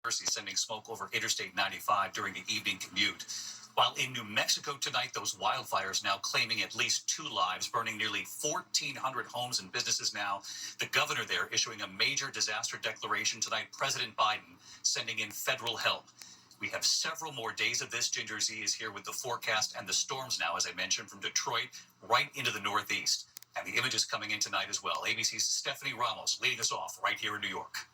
Sending smoke over Interstate 95 during the evening commute. While in New Mexico tonight, those wildfires now claiming at least 2 lives, burning nearly 1,400 homes and businesses now. The governor there issuing a major disaster declaration tonight. President Biden sending in federal help. We have several more days of this. Ginger Z is here with the forecast and the storms now, as I mentioned, from Detroit right into the Northeast. And the images coming in tonight as well. ABC's Stephanie Ramos leading us off right here in New York.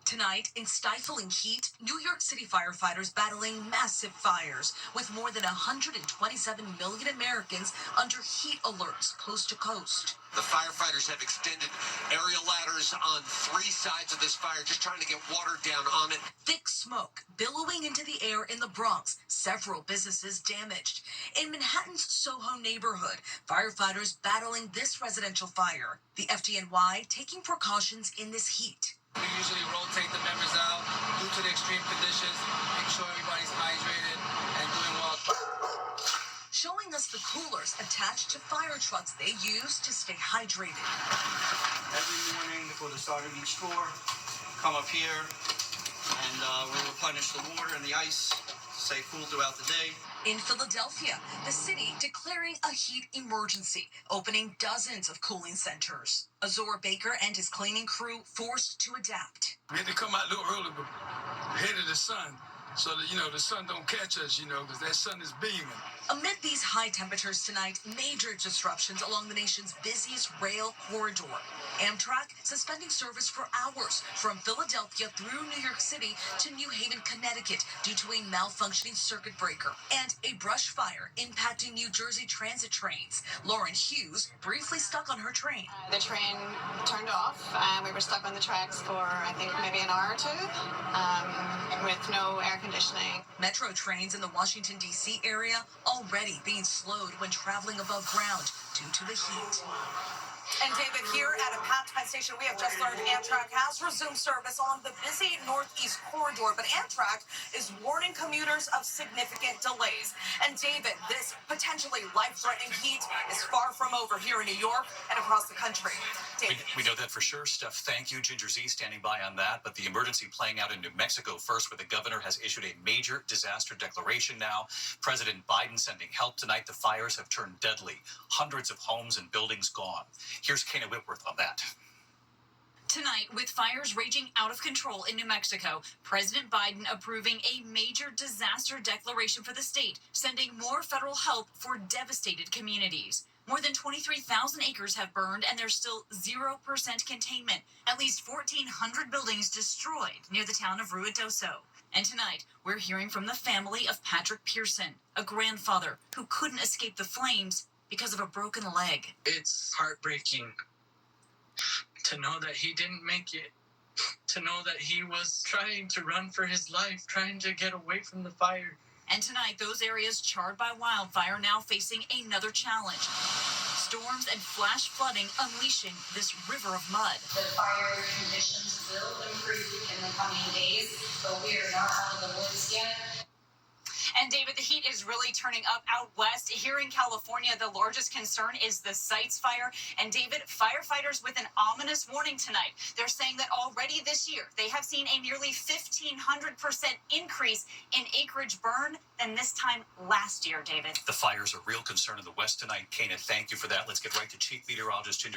Tonight, in stifling heat, New York City firefighters battling massive fires, with more than 127 million Americans under heat alerts coast to coast. The firefighters have extended aerial ladders on 3 sides of this fire, just trying to get water down on it. Thick smoke billowing into the air in the Bronx, several businesses damaged. In Manhattan's Soho neighborhood, firefighters battling this residential fire. The FDNY taking precautions in this heat. We usually rotate the members out due to the extreme conditions, make sure everybody's hydrated and doing well. Showing us the coolers attached to fire trucks they use to stay hydrated. Every morning before the start of each tour, come up here and we replenish the water and the ice to stay cool throughout the day. In Philadelphia, the city declaring a heat emergency, opening dozens of cooling centers. Azor Baker and his cleaning crew forced to adapt. We had to come out a little early, but ahead of the sun, so that, the sun don't catch us, because that sun is beaming. Amid these high temperatures tonight, major disruptions along the nation's busiest rail corridor. Amtrak suspending service for hours from Philadelphia through New York City to New Haven, Connecticut, due to a malfunctioning circuit breaker. And a brush fire impacting New Jersey transit trains. Lauren Hughes briefly stuck on her train. The train turned off, and we were stuck on the tracks for, I think, maybe an hour or two, with no air conditioning. Metro trains in the Washington, D.C. area already being slowed when traveling above ground due to the heat. And David, here at a packed Penn Station, we have just learned Amtrak has resumed service along the busy Northeast corridor, but Amtrak is warning commuters of significant delays. And David, this potentially life-threatening heat is far from over here in New York and across the country. David. We know that for sure, Steph. Thank you. Ginger Z standing by on that. But the emergency playing out in New Mexico first, where the governor has issued a major disaster declaration now. President Biden sending help tonight. The fires have turned deadly. Hundreds of homes and buildings gone. Here's Kana Whitworth on that. Tonight, with fires raging out of control in New Mexico, President Biden approving a major disaster declaration for the state, sending more federal help for devastated communities. More than 23,000 acres have burned, and there's still 0% containment. At least 1,400 buildings destroyed near the town of Ruidoso. And tonight, we're hearing from the family of Patrick Pearson, a grandfather who couldn't escape the flames because of a broken leg. It's heartbreaking to know that he didn't make it, to know that he was trying to run for his life, trying to get away from the fire. And tonight, those areas charred by wildfire now facing another challenge. Storms and flash flooding unleashing this river of mud. The fire conditions will improve in the coming days, but we are not out of the woods yet. And David, the heat is really turning up out west. Here in California, the largest concern is the Sites fire. And David, firefighters with an ominous warning tonight. They're saying that already this year, they have seen a nearly 1,500% increase in acreage burn than this time last year, David. The fires are a real concern in the west tonight. Kana, thank you for that. Let's get right to Chief Meteorologist Ginger